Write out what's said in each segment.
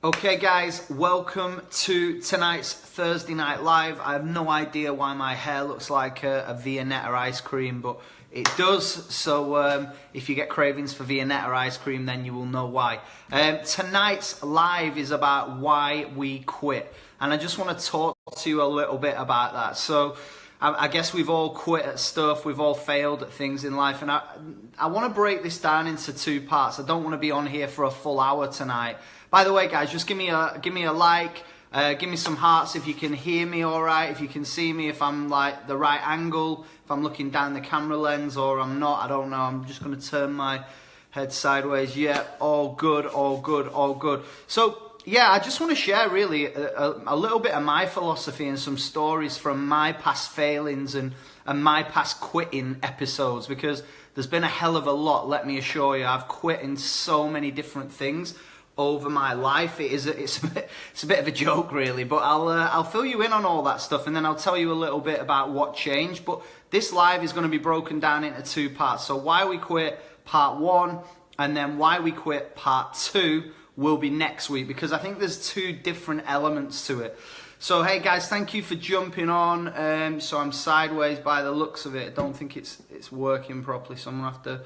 Okay guys, welcome to tonight's Thursday Night Live. I have no idea why my hair looks like a Viennetta ice cream, but it does. So if you get cravings for Viennetta ice cream, then you will know why. Tonight's live is about why we quit. And I just want to talk to you a little bit about that. So I guess we've all quit at stuff, we've all failed at things in life, and I want to break this down into two parts. I don't want to be on here for a full hour tonight. By the way, guys, just give me a like, give me some hearts if you can hear me all right, if you can see me, if I'm like the right angle, if I'm looking down the camera lens or I'm not, I don't know. I'm just going to turn my head sideways. Yeah, all good, all good, all good. So, yeah, I just want to share really a little bit of my philosophy and some stories from my past failings and my past quitting episodes, because there's been a hell of a lot, let me assure you. I've quit in so many different things over my life. It's a bit of a joke really, but I'll fill you in on all that stuff and then I'll tell you a little bit about what changed. But this live is going to be broken down into two parts. So why we quit part 1 and then why we quit part 2 will be next week, because I think there's two different elements to it. So hey guys, thank you for jumping on. So I'm sideways by the looks of it. I don't think it's working properly, so I'm gonna have to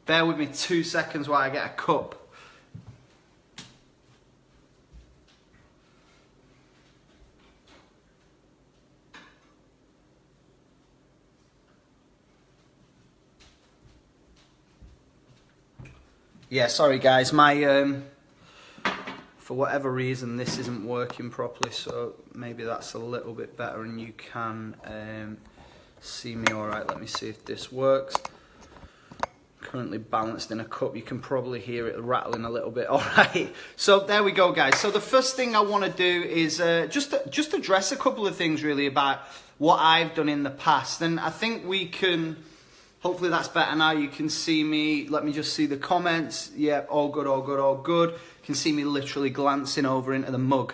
bear with me 2 seconds while I get a cup. Yeah, sorry guys, my for whatever reason this isn't working properly, so maybe that's a little bit better and you can see me all right. Let me see if this works. Currently balanced in a cup, you can probably hear it rattling a little bit. All right, so there we go guys. So the first thing I want to do is just address a couple of things really about what I've done in the past, and I think we can. Hopefully that's better now. You can see me. Let me just see the comments. Yeah, all good, all good, all good. You can see me literally glancing over into the mug.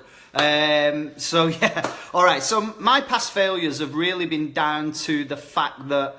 So yeah, all right. So my past failures have really been down to the fact that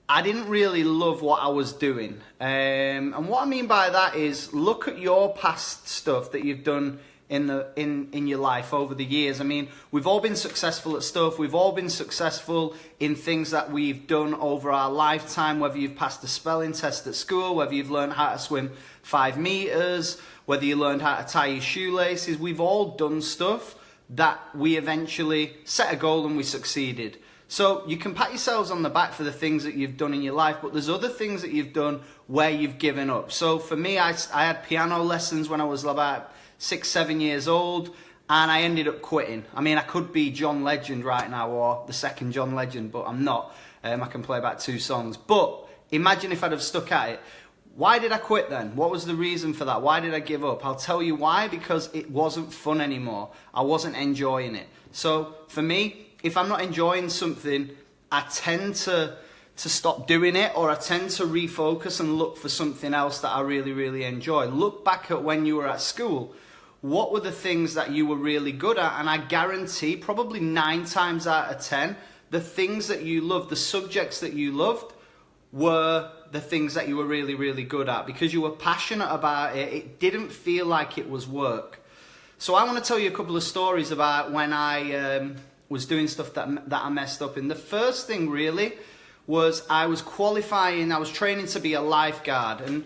I didn't really love what I was doing. And what I mean by that is, look at your past stuff that you've done in your life over the years. I mean, we've all been successful at stuff. We've all been successful in things that we've done over our lifetime, whether you've passed a spelling test at school, whether you've learned how to swim 5 meters, whether you learned how to tie your shoelaces. We've all done stuff that we eventually set a goal and we succeeded. So you can pat yourselves on the back for the things that you've done in your life, but there's other things that you've done where you've given up. So for me, I had piano lessons when I was about 6-7 years old, and I ended up quitting. I mean, I could be John Legend right now, or the second John Legend, but I'm not. I can play about 2 songs. But imagine if I'd have stuck at it. Why did I quit then? What was the reason for that? Why did I give up? I'll tell you why. Because it wasn't fun anymore. I wasn't enjoying it. So for me, if I'm not enjoying something, I tend to stop doing it, or I tend to refocus and look for something else that I really, really enjoy. Look back at when you were at school. What were the things that you were really good at? And I guarantee probably 9 times out of 10, the things that you loved, the subjects that you loved, were the things that you were really, really good at, because you were passionate about it. It didn't feel like it was work. So I want to tell you a couple of stories about when I was doing stuff that I messed up in. The first thing really was I was qualifying, I was training to be a lifeguard. And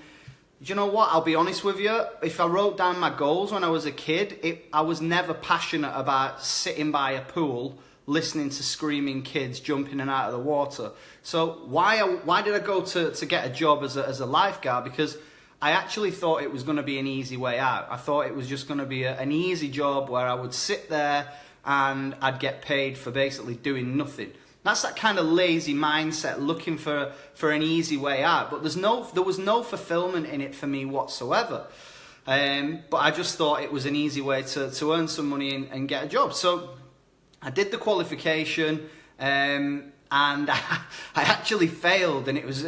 do you know what? I'll be honest with you. If I wrote down my goals when I was a kid, I was never passionate about sitting by a pool, listening to screaming kids jumping in and out of the water. So why did I go to get a job as a lifeguard? Because I actually thought it was going to be an easy way out. I thought it was just going to be an easy job where I would sit there and I'd get paid for basically doing nothing. That's that kind of lazy mindset, looking for an easy way out. But there was no fulfillment in it for me whatsoever. But I just thought it was an easy way to earn some money and get a job. So I did the qualification, and I actually failed, and it was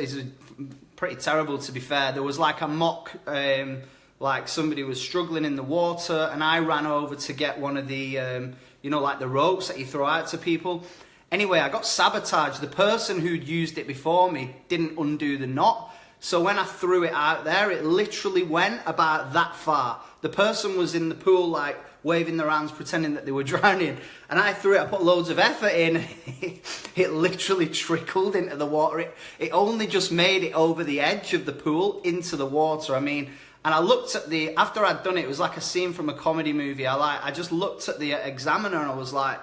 pretty terrible, to be fair. There was like a mock, like somebody was struggling in the water, and I ran over to get one of the, like the ropes that you throw out to people. Anyway, I got sabotaged. The person who'd used it before me didn't undo the knot. So when I threw it out there, it literally went about that far. The person was in the pool like waving their hands, pretending that they were drowning. And I threw it, I put loads of effort in. It literally trickled into the water. It only just made it over the edge of the pool into the water. I mean, and I looked at after I'd done it, it was like a scene from a comedy movie. I just looked at the examiner and I was like,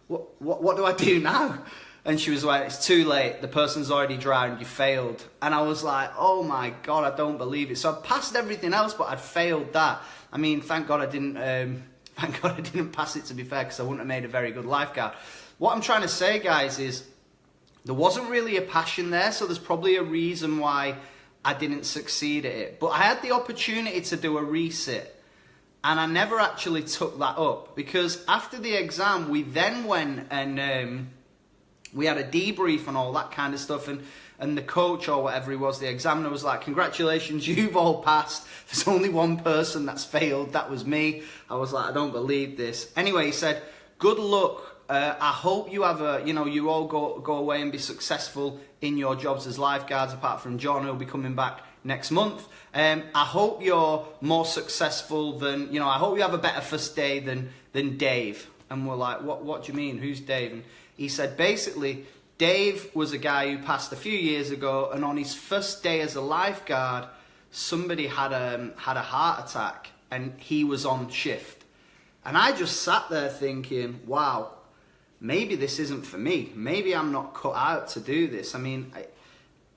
what do I do now? And she was like, it's too late. The person's already drowned. You failed. And I was like, oh my God, I don't believe it. So I passed everything else, but I'd failed that. I mean, thank God I didn't pass it, to be fair, because I wouldn't have made a very good lifeguard. What I'm trying to say, guys, is there wasn't really a passion there. So there's probably a reason why I didn't succeed at it. But I had the opportunity to do a resit. And I never actually took that up. Because after the exam, we then went and we had a debrief and all that kind of stuff, and the coach or whatever he was, the examiner, was like, congratulations, you've all passed. There's only one person that's failed. That was me. I was like, I don't believe this. Anyway, he said, good luck. I hope you have you all go away and be successful in your jobs as lifeguards, apart from John, who'll be coming back next month. I hope you're more successful than, I hope you have a better first day than Dave. And we're like, what do you mean? Who's Dave? And he said, basically, Dave was a guy who passed a few years ago, and on his first day as a lifeguard, somebody had a heart attack, and he was on shift. And I just sat there thinking, wow, maybe this isn't for me. Maybe I'm not cut out to do this. I mean,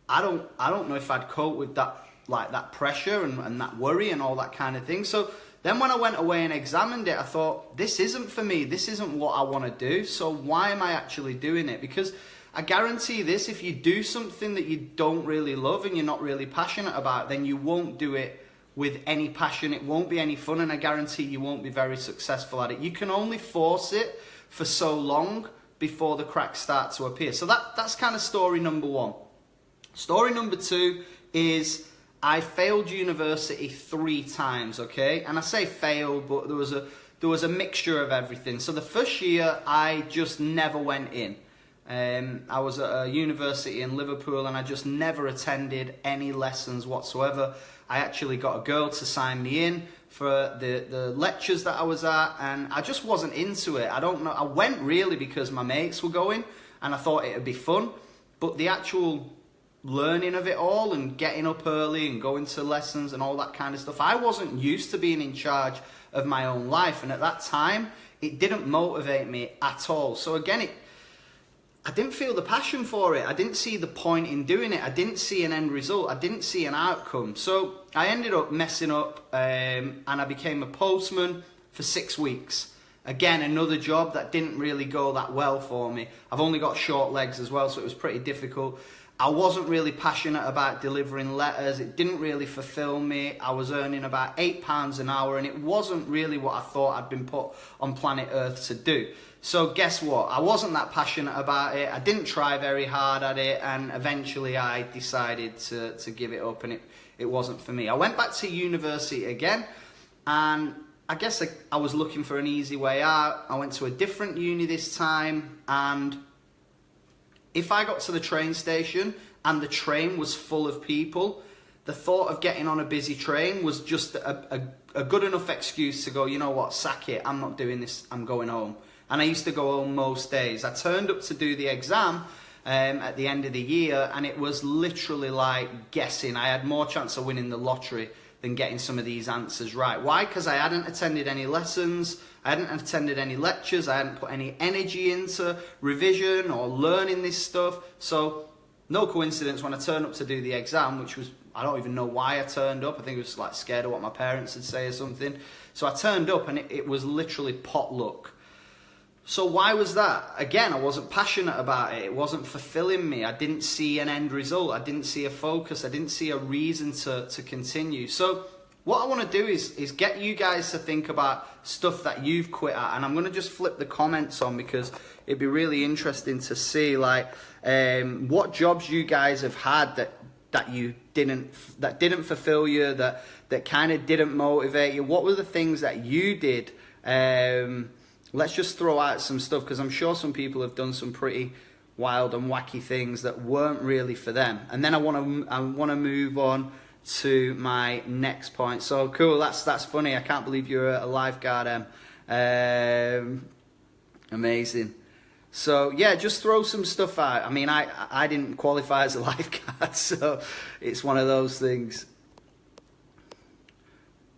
I don't know if I'd cope with that pressure and that worry and all that kind of thing. So then when I went away and examined it, I thought, this isn't for me. This isn't what I want to do. So why am I actually doing it? Because I guarantee this, if you do something that you don't really love and you're not really passionate about, then you won't do it with any passion. It won't be any fun, and I guarantee you won't be very successful at it. You can only force it for so long before the cracks start to appear. So that's kind of story number one. Story number two is I failed university 3 times, okay? And I say failed, but there was a mixture of everything. So the first year, I just never went in. I was at a university in Liverpool, and I just never attended any lessons whatsoever. I actually got a girl to sign me in for the lectures that I was at, and I just wasn't into it. I don't know. I went really because my mates were going, and I thought it would be fun. But the actual learning of it all and getting up early and going to lessons and all that kind of stuff, I wasn't used to being in charge of my own life, and at that time it didn't motivate me at all. So again, I didn't feel the passion for it. I didn't see the point in doing it. I didn't see an end result. I didn't see an outcome. So I ended up messing up, and I became a postman for 6 weeks. Again, another job that didn't really go that well for me. I've only got short legs as well, so it was pretty difficult. I wasn't really passionate about delivering letters. It didn't really fulfill me. I was earning about £8 an hour, and it wasn't really what I thought I'd been put on planet Earth to do. So guess what? I wasn't that passionate about it. I didn't try very hard at it, and eventually I decided to give it up, and it wasn't for me. I went back to university again, and I guess I was looking for an easy way out. I went to a different uni this time, and if I got to the train station and the train was full of people, the thought of getting on a busy train was just a good enough excuse to go, you know what, sack it, I'm not doing this, I'm going home. And I used to go home most days. I turned up to do the exam at the end of the year, and it was literally like guessing. I had more chance of winning the lottery than getting some of these answers right. Why? Because I hadn't attended any lessons, I hadn't attended any lectures, I hadn't put any energy into revision or learning this stuff. So no coincidence when I turned up to do the exam, which was, I don't even know why I turned up. I think I was like scared of what my parents would say or something. So I turned up, and it was literally pot luck. So why was that? Again, I wasn't passionate about it. It wasn't fulfilling me. I didn't see an end result. I didn't see a focus. I didn't see a reason to continue. So what I want to do is get you guys to think about stuff that you've quit at. And I'm going to just flip the comments on, because it'd be really interesting to see like what jobs you guys have had that didn't fulfill you, that kind of didn't motivate you. What were the things that you did? Let's just throw out some stuff, because I'm sure some people have done some pretty wild and wacky things that weren't really for them. And then I want to move on to my next point. So cool, that's funny. I can't believe you're a lifeguard, amazing. So yeah, just throw some stuff out. I mean, I didn't qualify as a lifeguard, so it's one of those things.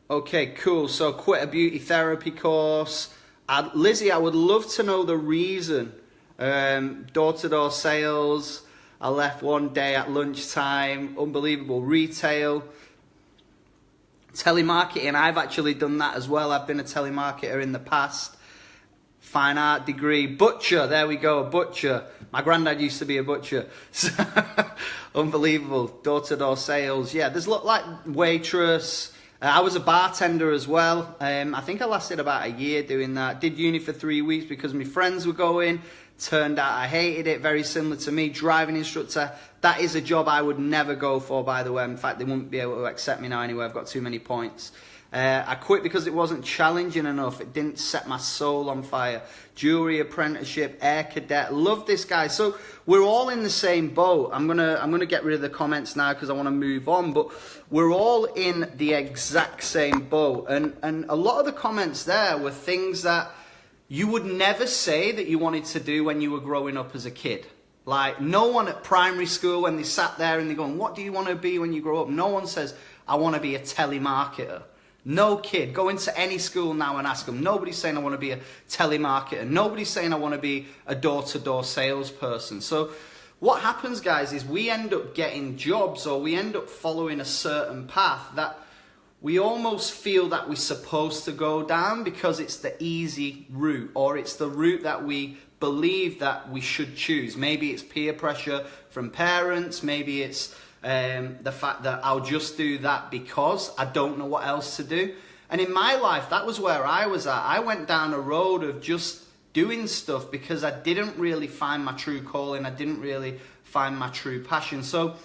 Okay, cool. So quit a beauty therapy course. Lizzie, I would love to know the reason. Door-to-door sales. I left one day at lunchtime. Unbelievable. Retail. Telemarketing. I've actually done that as well. I've been a telemarketer in the past. Fine art degree. Butcher. There we go. Butcher. My granddad used to be a butcher. So, unbelievable. Door-to-door sales. Yeah, there's like waitress. I was a bartender as well. I think I lasted about a year doing that. Did uni for 3 weeks because my friends were going. Turned out I hated it. Very similar to me. Driving instructor. That is a job I would never go for, by the way. In fact, they wouldn't be able to accept me now anyway. I've got too many points. I quit because it wasn't challenging enough. It didn't set my soul on fire. Jewelry apprenticeship, air cadet. Love this guy. So we're all in the same boat. I'm gonna get rid of the comments now because I want to move on. But we're all in the exact same boat. And a lot of the comments there were things that you would never say that you wanted to do when you were growing up as a kid. Like, no one at primary school, when they sat there and they're going, what do you want to be when you grow up? No one says, I want to be a telemarketer. No kid. Go into any school now and ask them. Nobody's saying I want to be a telemarketer. Nobody's saying I want to be a door-to-door salesperson. So what happens, guys, is we end up getting jobs, or we end up following a certain path that we almost feel that we're supposed to go down because it's the easy route, or it's the route that we believe that we should choose. Maybe it's peer pressure from parents. Maybe it's the fact that I'll just do that because I don't know what else to do. And in my life, that was where I was at. I went down a road of just doing stuff because I didn't really find my true calling. I didn't really find my true passion. So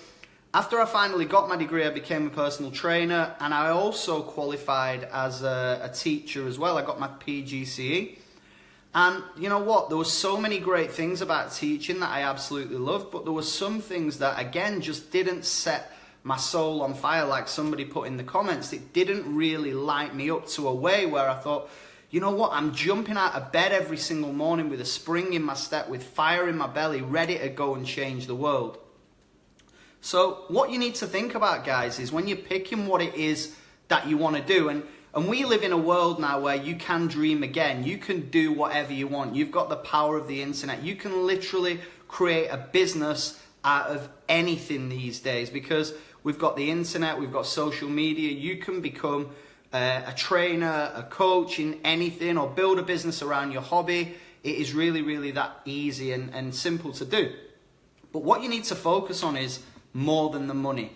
after I finally got my degree, I became a personal trainer, and I also qualified as a teacher as well. I got my PGCE. And you know what? There were so many great things about teaching that I absolutely loved, but there were some things that, again, just didn't set my soul on fire, like somebody put in the comments. It didn't really light me up to a way where I thought, you know what? I'm jumping out of bed every single morning with a spring in my step, with fire in my belly, ready to go and change the world. So what you need to think about, guys, is when you're picking what it is that you want to do, and we live in a world now where you can dream again. You can do whatever you want. You've got the power of the internet. You can literally create a business out of anything these days because we've got the internet, we've got social media. You can become a trainer, a coach in anything, or build a business around your hobby. It is really, really that easy and simple to do. But what you need to focus on is more than the money.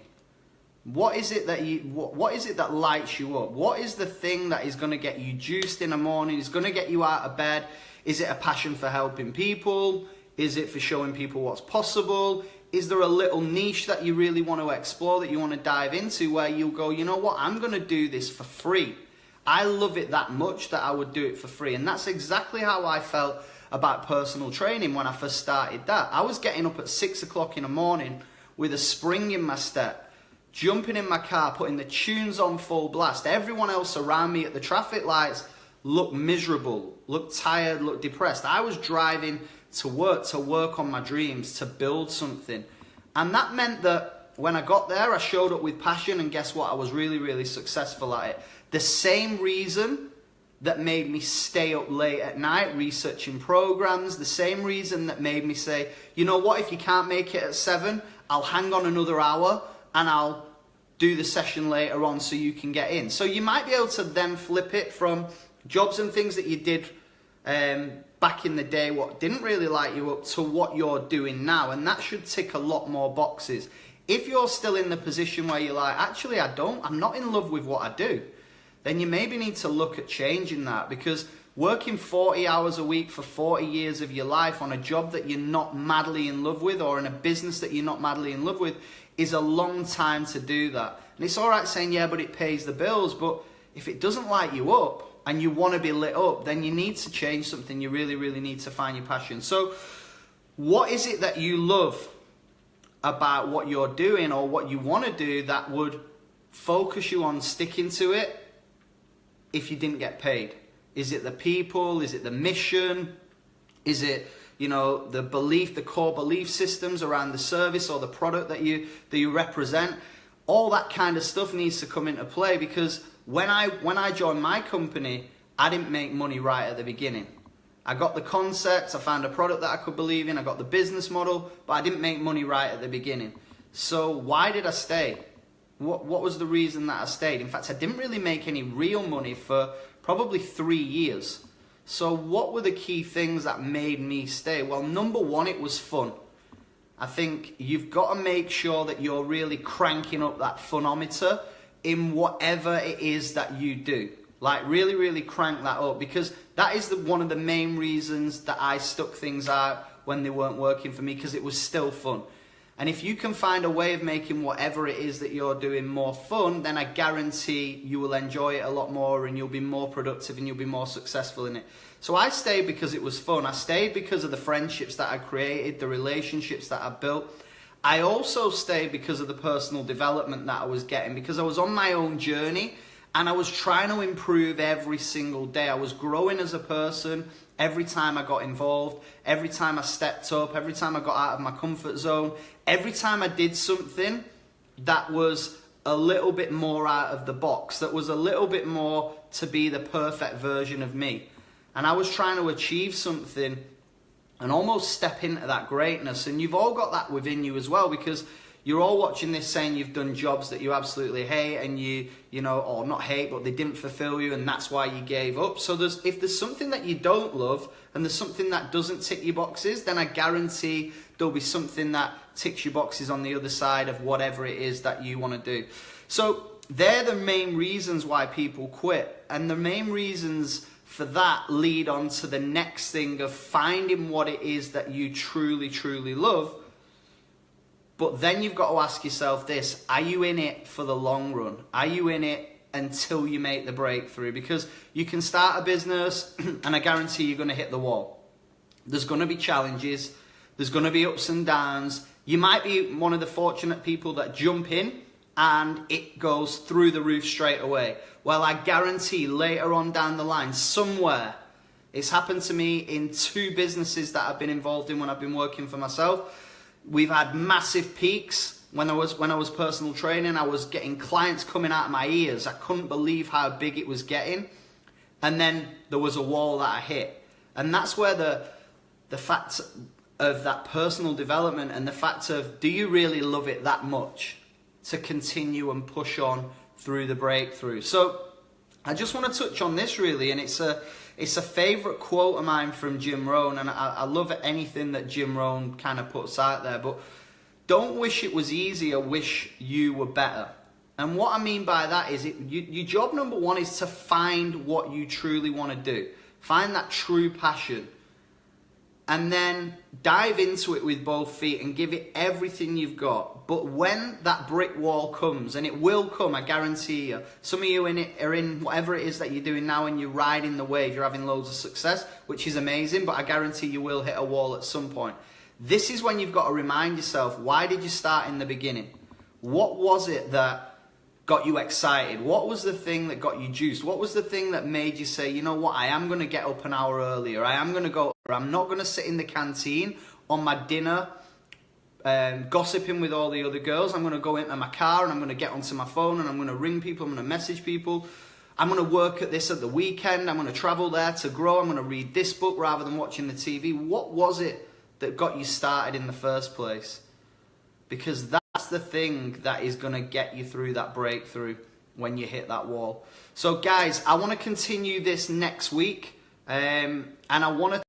What is it that lights you up? What is the thing that is going to get you juiced in the morning, is going to get you out of bed? Is it a passion for helping people? Is it for showing people what's possible? Is there a little niche that you really want to explore, that you want to dive into, where you'll go, you know what, I'm going to do this for free. I love it that much that I would do it for free. And that's exactly how I felt about personal training when I first started that. I was getting up at 6 o'clock in the morning with a spring in my step, jumping in my car, putting the tunes on full blast. Everyone else around me at the traffic lights looked miserable, looked tired, looked depressed. I was driving to work on my dreams, to build something. And that meant that when I got there, I showed up with passion, and guess what? I was really, really successful at it. The same reason that made me stay up late at night researching programs, the same reason that made me say, you know what, if you can't make it at 7, I'll hang on another hour and I'll do the session later on so you can get in. So you might be able to then flip it from jobs and things that you did back in the day, what didn't really light you up, to what you're doing now. And that should tick a lot more boxes. If you're still in the position where you're like, actually I'm not in love with what I do, then you maybe need to look at changing that, because working 40 hours a week for 40 years of your life on a job that you're not madly in love with, or in a business that you're not madly in love with, is a long time to do that. And it's all right saying, yeah, but it pays the bills. But if it doesn't light you up and you want to be lit up, then you need to change something. You really, really need to find your passion. So What is it that you love about what you're doing or what you want to do that would focus you on sticking to it if you didn't get paid? Is it the people? Is it the mission? Is it, you know, the belief, the core belief systems around the service or the product that you represent? All that kind of stuff needs to come into play, because when I joined my company, I didn't make money right at the beginning. I got the concept, I found a product that I could believe in, I got the business model, but I didn't make money right at the beginning. So why did I stay? What was the reason that I stayed? In fact, I didn't really make any real money for probably 3 years. So what were the key things that made me stay? Well, number one, it was fun. I think you've got to make sure that you're really cranking up that funometer in whatever it is that you do. Like really, really crank that up, because that is one of the main reasons that I stuck things out when they weren't working for me, because it was still fun. And if you can find a way of making whatever it is that you're doing more fun, then I guarantee you will enjoy it a lot more and you'll be more productive and you'll be more successful in it. So I stayed because it was fun. I stayed because of the friendships that I created, the relationships that I built. I also stayed because of the personal development that I was getting, because I was on my own journey and I was trying to improve every single day. I was growing as a person every time I got involved, every time I stepped up, every time I got out of my comfort zone, every time I did something that was a little bit more out of the box, that was a little bit more to be the perfect version of me. And I was trying to achieve something and almost step into that greatness. And you've all got that within you as well, because you're all watching this saying you've done jobs that you absolutely hate and you know, or not hate, but they didn't fulfill you and that's why you gave up. So if there's something that you don't love and there's something that doesn't tick your boxes, then I guarantee there'll be something that ticks your boxes on the other side of whatever it is that you want to do. So they're the main reasons why people quit. And the main reasons for that lead on to the next thing of finding what it is that you truly, truly love. But then you've got to ask yourself this: are you in it for the long run? Are you in it until you make the breakthrough? Because you can start a business and I guarantee you're going to hit the wall. There's going to be challenges. There's going to be ups and downs. You might be one of the fortunate people that jump in and it goes through the roof straight away. Well, I guarantee later on down the line, somewhere, it's happened to me in 2 businesses that I've been involved in when I've been working for myself. We've had massive peaks. When I was personal training, I was getting clients coming out of my ears. I couldn't believe how big it was getting. And then there was a wall that I hit. And that's where the fact of that personal development and the fact of, do you really love it that much to continue and push on through the breakthrough? So I just want to touch on this really, and it's a favourite quote of mine from Jim Rohn, and I love anything that Jim Rohn kind of puts out there, but don't wish it was easier, wish you were better. And what I mean by that is your job number one is to find what you truly want to do. Find that true passion. And then dive into it with both feet and give it everything you've got. But when that brick wall comes, and it will come, I guarantee you. Some of you are in whatever it is that you're doing now and you're riding the wave, you're having loads of success, which is amazing, but I guarantee you will hit a wall at some point. This is when you've got to remind yourself, why did you start in the beginning? What was it that got you excited? What was the thing that got you juiced? What was the thing that made you say, you know what, I am going to get up an hour earlier. I am going to go, I'm not going to sit in the canteen on my dinner gossiping with all the other girls. I'm going to go into my car and I'm going to get onto my phone and I'm going to ring people, I'm going to message people. I'm going to work at this at the weekend. I'm going to travel there to grow. I'm going to read this book rather than watching the TV. What was it that got you started in the first place? Because that's the thing that is going to get you through that breakthrough when you hit that wall. So guys, I want to continue this next week, and I want to